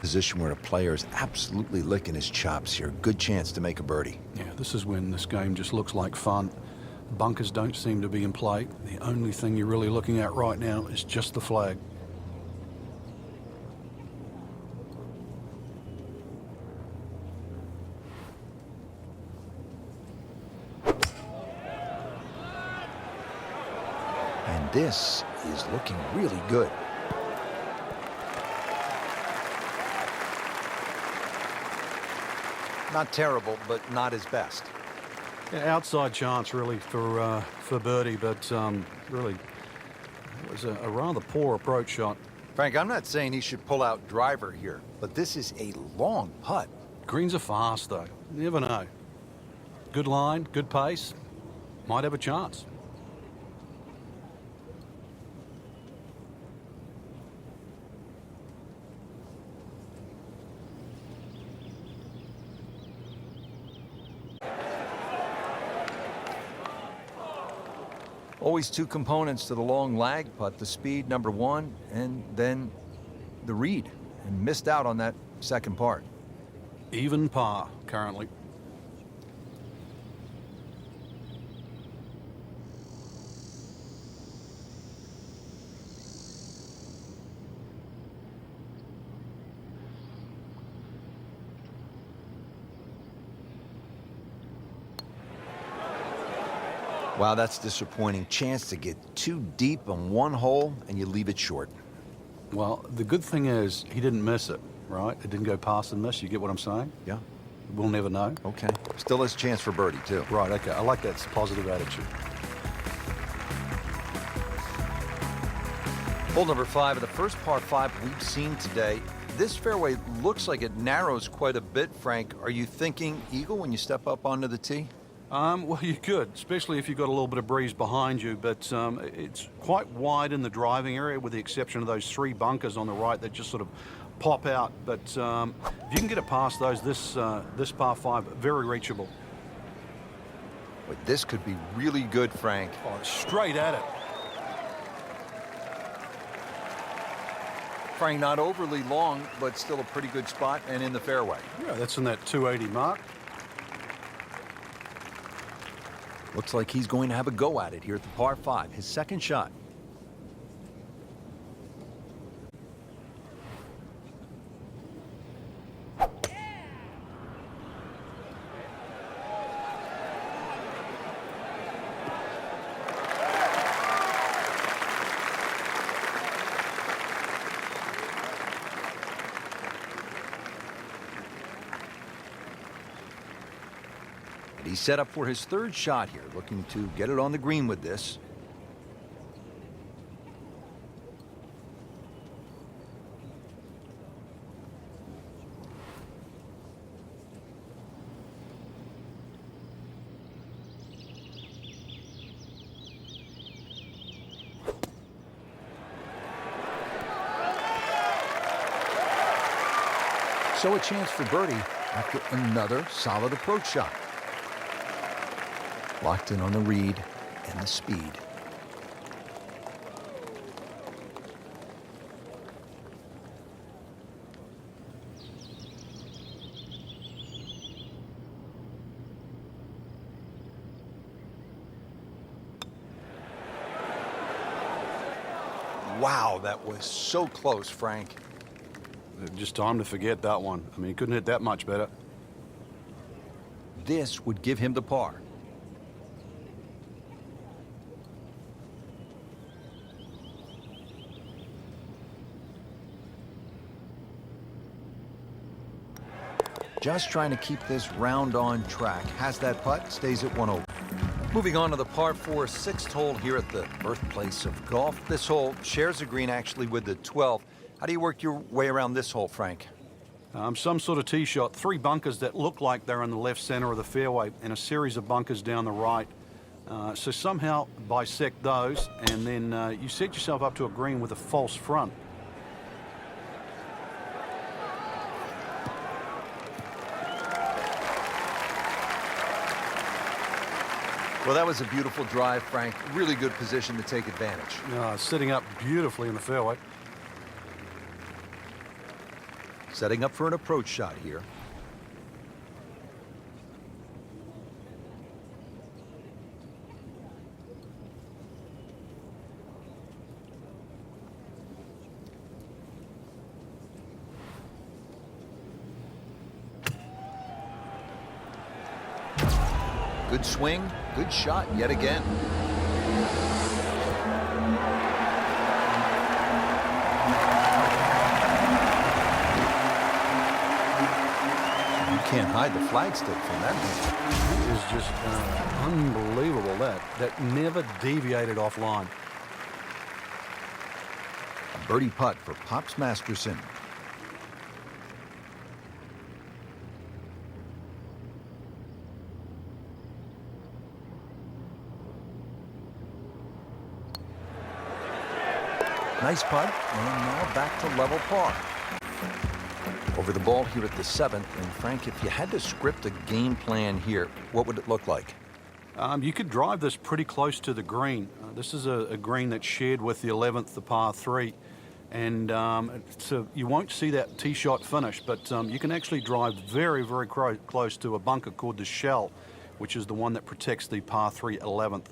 Position where a player is absolutely licking his chops here. Good chance to make a birdie. Yeah, this is when this game just looks like fun. Bunkers don't seem to be in play. The only thing you're really looking at right now is just the flag. And this is looking really good. Not terrible, but not his best. Yeah, outside chance really for birdie, but really it was a rather poor approach shot. Frank, I'm not saying he should pull out driver here, but this is a long putt. Greens are fast though. You never know. Good line, good pace. Might have a chance. Always two components to the long lag putt, the speed, number one, and then the read. And missed out on that second part. Even par currently. Wow, that's disappointing. Chance to get too deep on one hole, and you leave it short. Well, the good thing is he didn't miss it, right? It didn't go past and miss. You get what I'm saying? Yeah. We'll never know. Okay. Still has a chance for birdie, too. Right, okay. I like that positive attitude. Hole number 5 of the first par 5 we've seen today. This fairway looks like it narrows quite a bit, Frank. Are you thinking eagle when you step up onto the tee? Well, you could, especially if you've got a little bit of breeze behind you, but it's quite wide in the driving area with the exception of those 3 bunkers on the right that just sort of pop out. But if you can get it past those, this par 5, very reachable. But this could be really good, Frank. Oh, straight at it. Frank, not overly long, but still a pretty good spot and in the fairway. Yeah, that's in that 280 mark. Looks like he's going to have a go at it here at the par 5, his second shot. He's set up for his third shot here, looking to get it on the green with this. So a chance for birdie after another solid approach shot. Locked in on the read and the speed. Wow, that was so close, Frank. Just time to forget that one. I mean, he couldn't hit that much better. This would give him the par. Just trying to keep this round on track. Has that putt, stays at 1 over. Moving on to the par 4 6th hole here at the birthplace of golf. This hole shares a green actually with the 12th. How do you work your way around this hole, Frank? Some sort of tee shot. 3 bunkers that look like they're in the left center of the fairway and a series of bunkers down the right. So somehow bisect those and then you set yourself up to a green with a false front. Well, that was a beautiful drive, Frank. Really good position to take advantage. Sitting up beautifully in the fairway. Setting up for an approach shot here. Good swing, good shot yet again. You can't hide the flagstick from that one. It is just unbelievable that never deviated offline. A birdie putt for Pops Masterson. Nice putt, and now back to level par. Over the ball here at the 7th, and Frank, if you had to script a game plan here, what would it look like? You could drive this pretty close to the green. This is a green that's shared with the 11th, the par 3, and so you won't see that tee shot finish, but you can actually drive very, very close to a bunker called the shell, which is the one that protects the par 3 11th.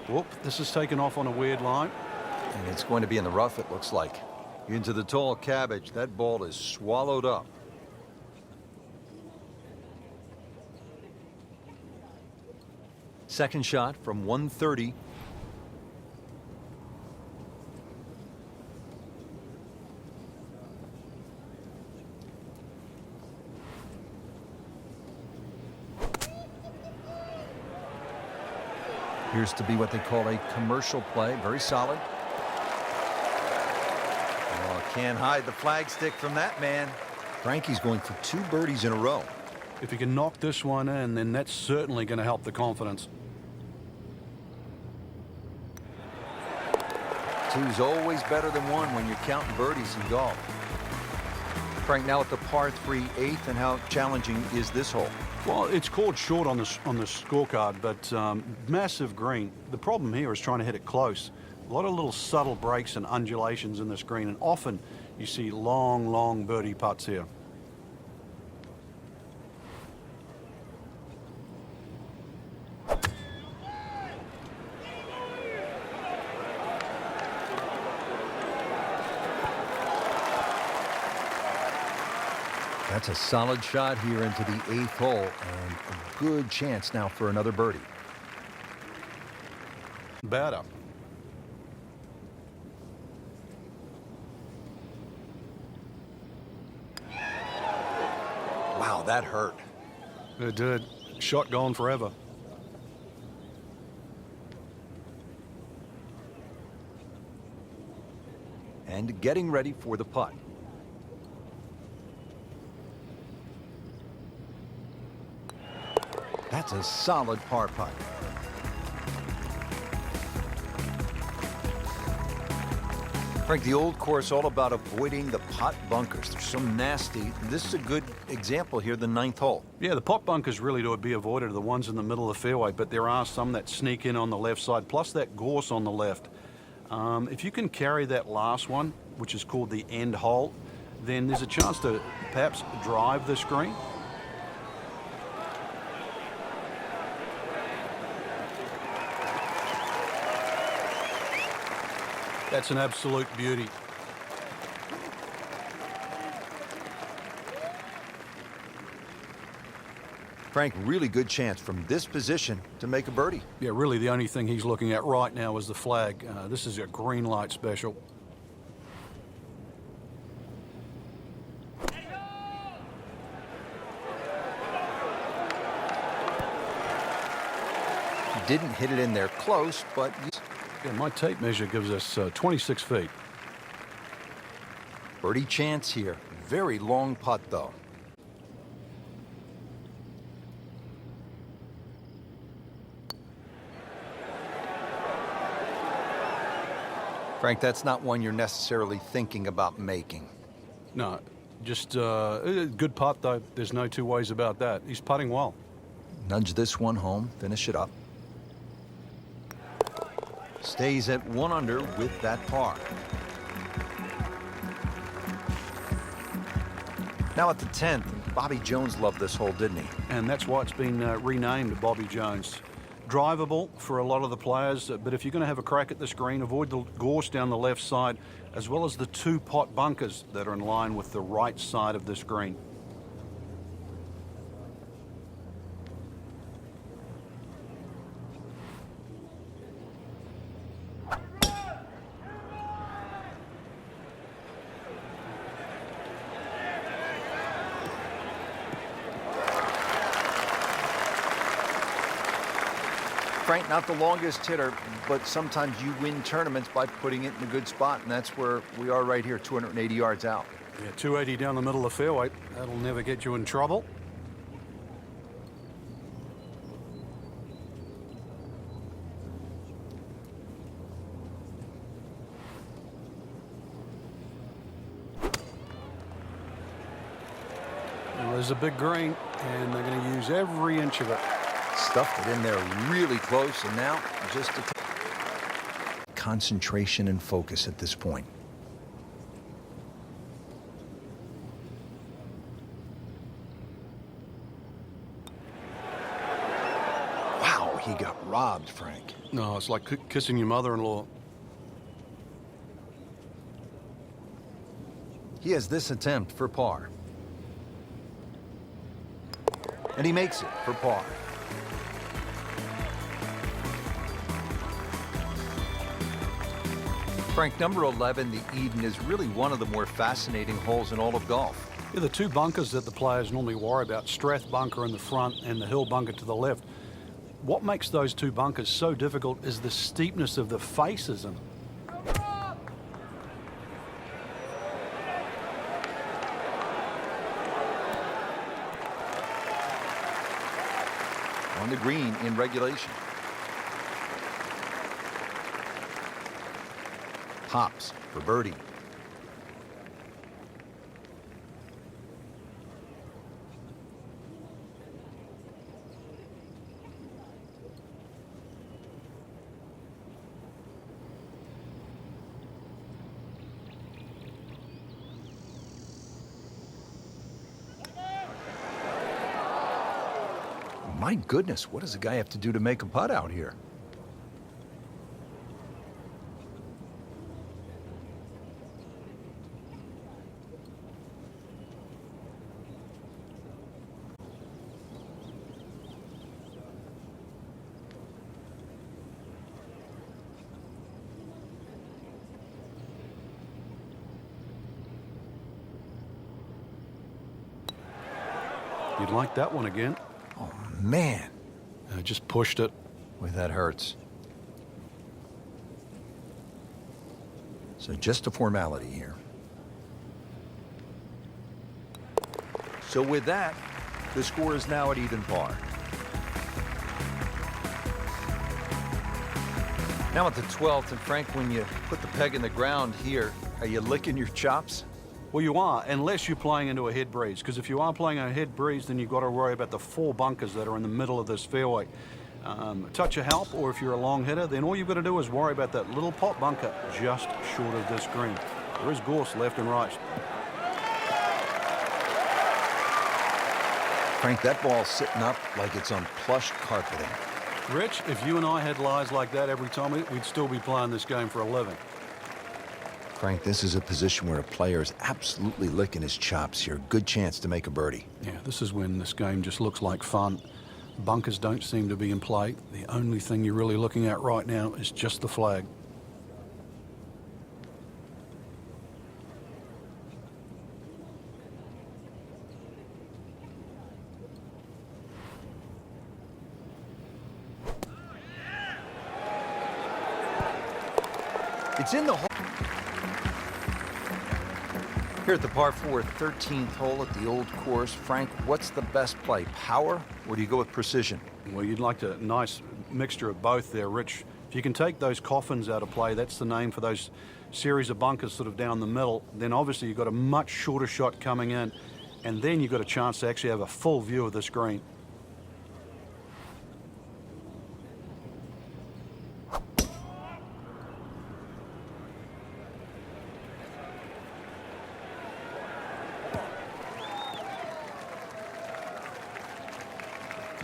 Whoop, this is taken off on a weird line. And it's going to be in the rough, it looks like. Into the tall cabbage. That ball is swallowed up. Second shot from 130. Appears to be what they call a commercial play. Very solid. Oh, can't hide the flagstick from that man. Frankie's going for 2 birdies in a row. If he can knock this one in, then that's certainly going to help the confidence. 2's always better than 1 when you're counting birdies in golf. Frank, now at the par 3 8th, and how challenging is this hole? Well, it's called short on the scorecard, but massive green. The problem here is trying to hit it close. A lot of little subtle breaks and undulations in this green, and often you see long, long birdie putts here. That's a solid shot here into the 8th hole, and a good chance now for another birdie. Bad up. Wow, that hurt. It did. Shot gone forever. And getting ready for the putt. That's a solid par putt. Frank, the old course all about avoiding the pot bunkers. They're so nasty. This is a good example here, the 9th hole. Yeah, the pot bunkers really to be avoided are the ones in the middle of the fairway, but there are some that sneak in on the left side, plus that gorse on the left. If you can carry that last one, which is called the end hole, then there's a chance to perhaps drive this green. That's an absolute beauty. Frank, really good chance from this position to make a birdie. Yeah, really the only thing he's looking at right now is the flag. This is a green light special. He didn't hit it in there close, but... Yeah, my tape measure gives us 26 feet. Birdie chance here. Very long putt, though. Frank, that's not one you're necessarily thinking about making. No, just a good putt, though. There's no two ways about that. He's putting well. Nudge this one home, finish it up. Stays at 1 under with that par. Now at the 10th, Bobby Jones loved this hole, didn't he? And that's why it's been renamed Bobby Jones. Drivable for a lot of the players, but if you're going to have a crack at this green, avoid the gorse down the left side, as well as the 2 pot bunkers that are in line with the right side of this green. Frank, not the longest hitter, but sometimes you win tournaments by putting it in a good spot, and that's where we are right here, 280 yards out. Yeah, 280 down the middle of the fairway. That'll never get you in trouble. Well, there's a big green, and they're going to use every inch of it. Stuffed it in there really close, and now just a concentration and focus at this point. Wow, he got robbed, Frank. No, it's like kissing your mother-in-law. He has this attempt for par. And he makes it for par. Frank, number 11, the Eden, is really one of the more fascinating holes in all of golf. Yeah, the 2 bunkers that the players normally worry about, Strath bunker in the front and the Hill bunker to the left. What makes those 2 bunkers so difficult is the steepness of the faces in them. On the green in regulation. Hops for birdie. My goodness, what does a guy have to do to make a putt out here? You'd like that one again. Oh, man. I just pushed it. Boy, that hurts. So just a formality here. So with that, the score is now at even par. Now at the 12th, and Frank, when you put the peg in the ground here, are you licking your chops? Well, you are, unless you're playing into a head breeze, because if you are playing a head breeze, then you've got to worry about the 4 bunkers that are in the middle of this fairway. A touch of help, or if you're a long hitter, then all you've got to do is worry about that little pot bunker just short of this green. There is gorse left and right. Frank, that ball's sitting up like it's on plush carpeting. Rich, if you and I had lies like that every time, we'd still be playing this game for a living. Frank, this is a position where a player is absolutely licking his chops here. Good chance to make a birdie. Yeah, this is when this game just looks like fun. Bunkers don't seem to be in play. The only thing you're really looking at right now is just the flag. It's in the hole. Here at the par 4 13th hole at the old course, Frank, what's the best play, power, or do you go with precision? Well, you'd like a nice mixture of both there, Rich. If you can take those coffins out of play, that's the name for those series of bunkers sort of down the middle, then obviously you've got a much shorter shot coming in, and then you've got a chance to actually have a full view of this green.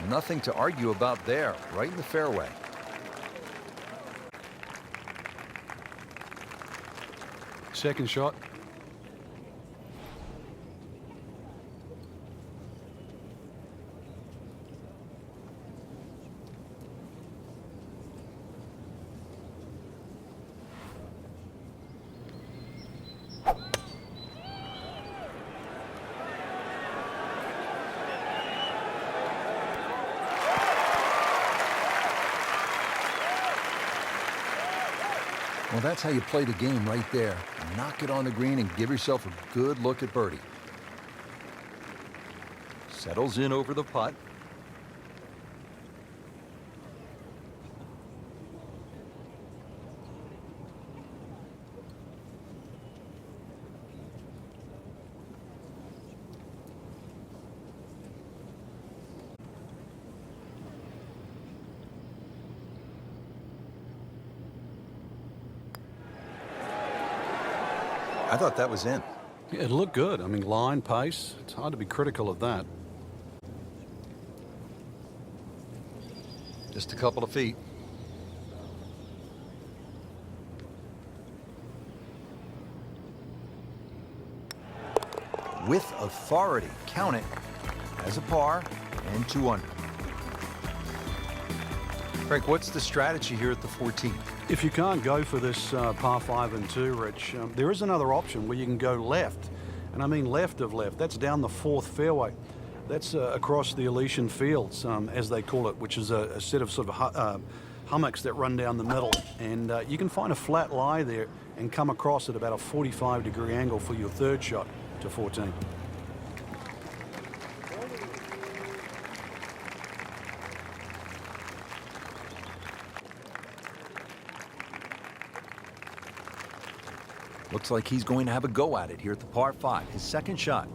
Nothing to argue about there, right in the fairway. Second shot. Well, that's how you play the game right there. Knock it on the green and give yourself a good look at birdie. Settles in over the putt. I thought that was in. Yeah, it looked good. I mean, line, pace, it's hard to be critical of that. Just a couple of feet. With authority, count it as a par and 2 under. Frank, what's the strategy here at the 14th? If you can't go for this par 5 and 2, Rich, there is another option where you can go left. And I mean left of left. That's down the 4th fairway. That's across the Elysian Fields, as they call it, which is a set of sort of hummocks that run down the middle. And you can find a flat lie there and come across at about a 45-degree angle for your 3rd shot to 14. Looks like he's going to have a go at it here at the par 5, his 2nd shot.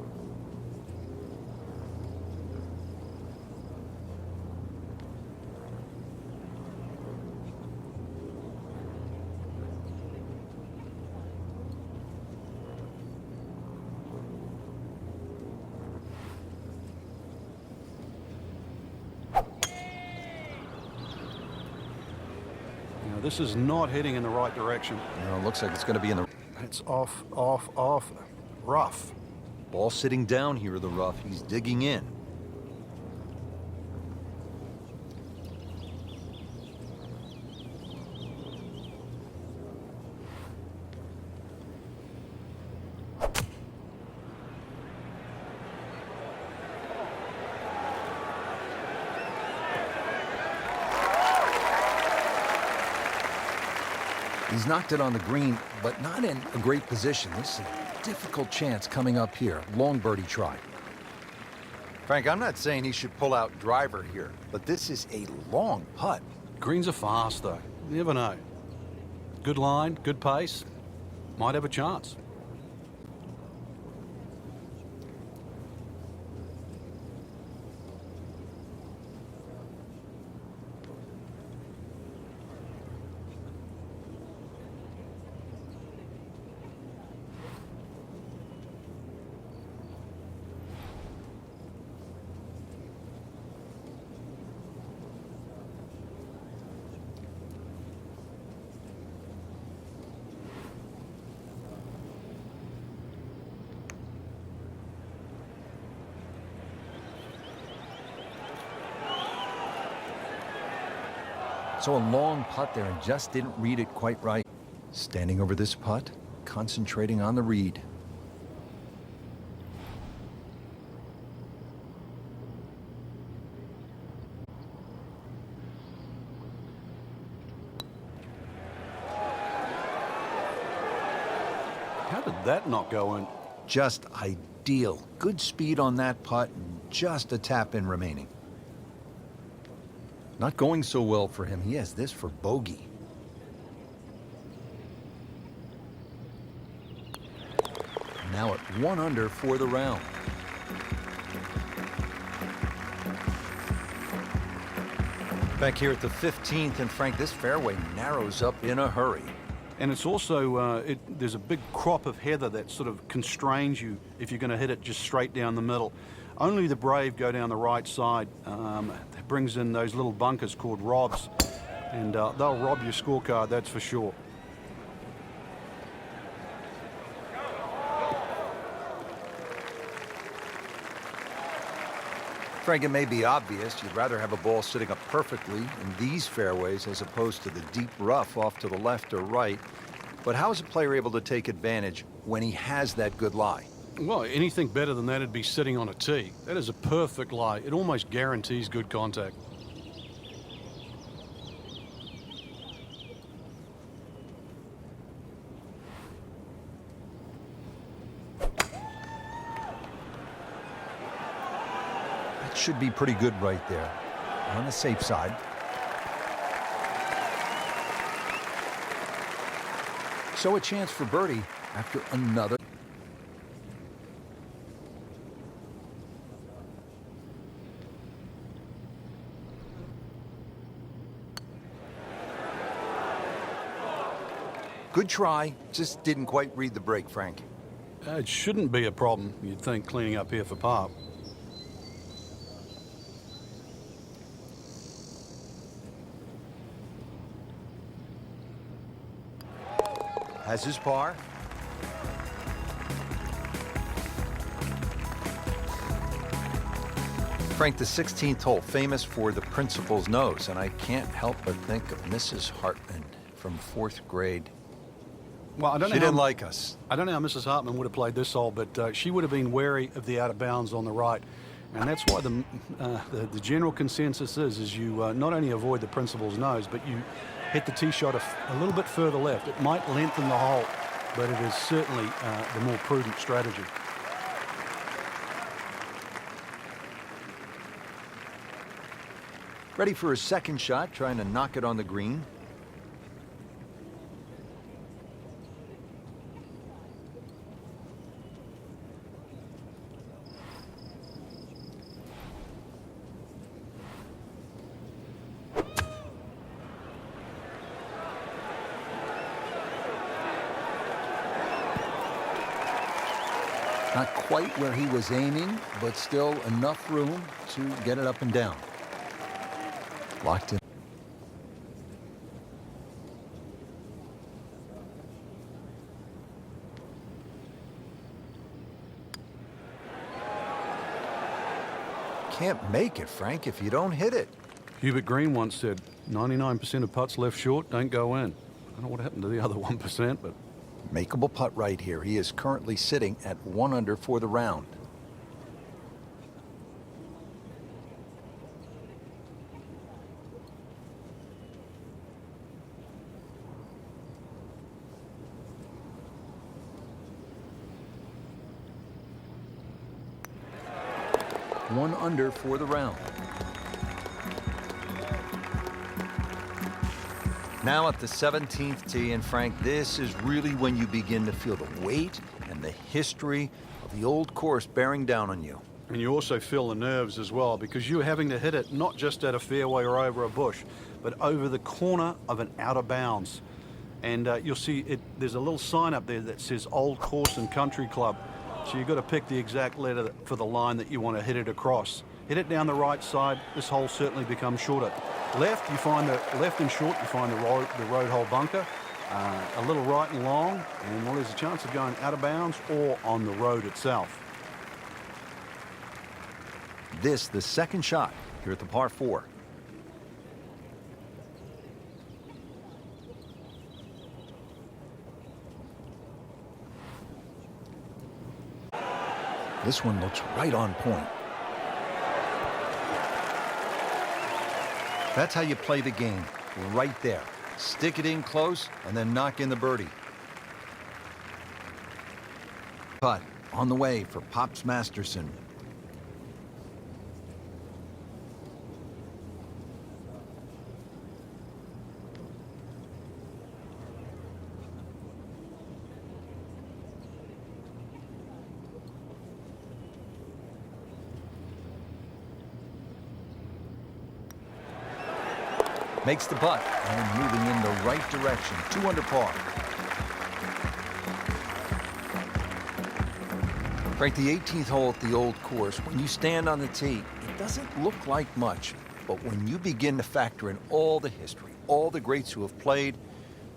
Now, this is not heading in the right direction. It looks like it's going to be in the... It's off, rough. Ball sitting down here in the rough. He's digging in. He's knocked it on the green, but not in a great position. This is a difficult chance coming up here. Long birdie try. Frank, I'm not saying he should pull out driver here, but this is a long putt. Greens are fast, though. You never know. Good line, good pace. Might have a chance. So a long putt there and just didn't read it quite right. Standing over this putt, concentrating on the read. How did that not go in? Just ideal. Good speed on that putt and just a tap in remaining. Not going so well for him. He has this for bogey. Now at 1 under for the round. Back here at the 15th, and Frank, this fairway narrows up in a hurry. And it's also, there's a big crop of heather that sort of constrains you if you're going to hit it just straight down the middle. Only the brave go down the right side. That brings in those little bunkers called robs, and they'll rob your scorecard, that's for sure. Frank, it may be obvious you'd rather have a ball sitting up perfectly in these fairways as opposed to the deep rough off to the left or right. But how is a player able to take advantage when he has that good lie? Well, anything better than that would be sitting on a tee. That is a perfect lie. It almost guarantees good contact. That should be pretty good right there. On the safe side. So a chance for birdie after another. Good try, just didn't quite read the break, Frank. It shouldn't be a problem, you'd think, cleaning up here for par. Has his par. Frank, the 16th hole, famous for the principal's nose, and I can't help but think of Mrs. Hartman from 4th grade. Well, I don't know. She didn't like us. I don't know how Mrs. Hartman would have played this hole, but she would have been wary of the out of bounds on the right. And that's why the general consensus is you not only avoid the principal's nose, but you hit the tee shot a little bit further left. It might lengthen the hole, but it is certainly the more prudent strategy. Ready for his second shot, trying to knock it on the green. Not quite where he was aiming, but still enough room to get it up and down. Locked in. Can't make it, Frank, if you don't hit it. Hubert Green once said, 99% of putts left short don't go in. I don't know what happened to the other 1%, but... Makeable putt right here. He is currently sitting at 1 under for the round. One under for the round. Now at the 17th tee, and Frank, this is really when you begin to feel the weight and the history of the old course bearing down on you. And you also feel the nerves as well, because you're having to hit it not just at a fairway or over a bush, but over the corner of an out of bounds. And you'll see it. There's a little sign up there that says Old Course and Country Club. So you've got to pick the exact letter for the line that you want to hit it across. Hit it down the right side. This hole certainly becomes shorter. Left, you find the left and short. You find the road hole bunker. A little right and long, and well, there's a chance of going out of bounds or on the road itself. This, the second shot here at the par 4. This one looks right on point. That's how you play the game, right there. Stick it in close and then knock in the birdie. Putt on the way for Pops Masterson. Makes the putt and moving in the right direction. 2 under par. Frank, the 18th hole at the old course, when you stand on the tee, it doesn't look like much. But when you begin to factor in all the history, all the greats who have played,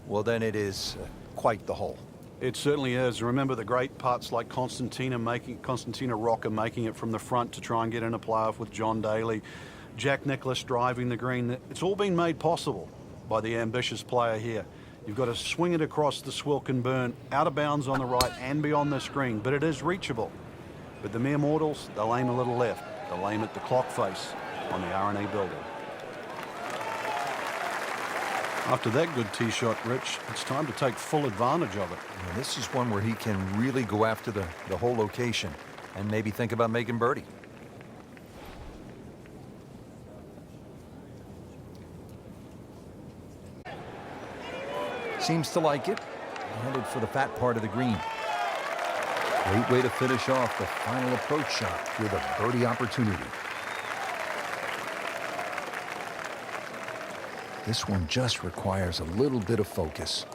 well, then it is quite the hole. It certainly is. Remember the great putts like Constantina Rocca making it from the front to try and get in a playoff with John Daly. Jack Nicklaus driving the green. It's all been made possible by the ambitious player here. You've got to swing it across the Swilken Burn, out of bounds on the right and beyond the screen, but it is reachable. But the mere mortals, they'll aim a little left. They'll aim at the clock face on the R&A building. After that good tee shot, Rich, it's time to take full advantage of it. Well, this is one where he can really go after the whole location and maybe think about making birdie. Seems to like it. Headed for the fat part of the green. Great way to finish off the final approach shot with a birdie opportunity. This one just requires a little bit of focus.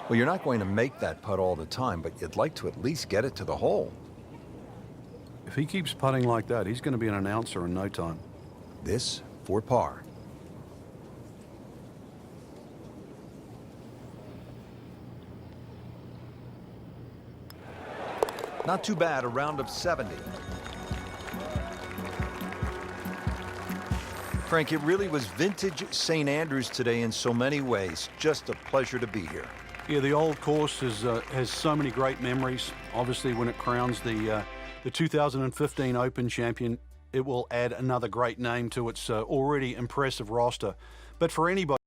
Well, you're not going to make that putt all the time, but you'd like to at least get it to the hole. If he keeps putting like that, he's going to be an announcer in no time. This for par. Not too bad, a round of 70. Frank, it really was vintage St. Andrews today in so many ways. Just a pleasure to be here. Yeah, the old course has so many great memories. Obviously, when it crowns the 2015 Open champion, it will add another great name to its already impressive roster. But for anybody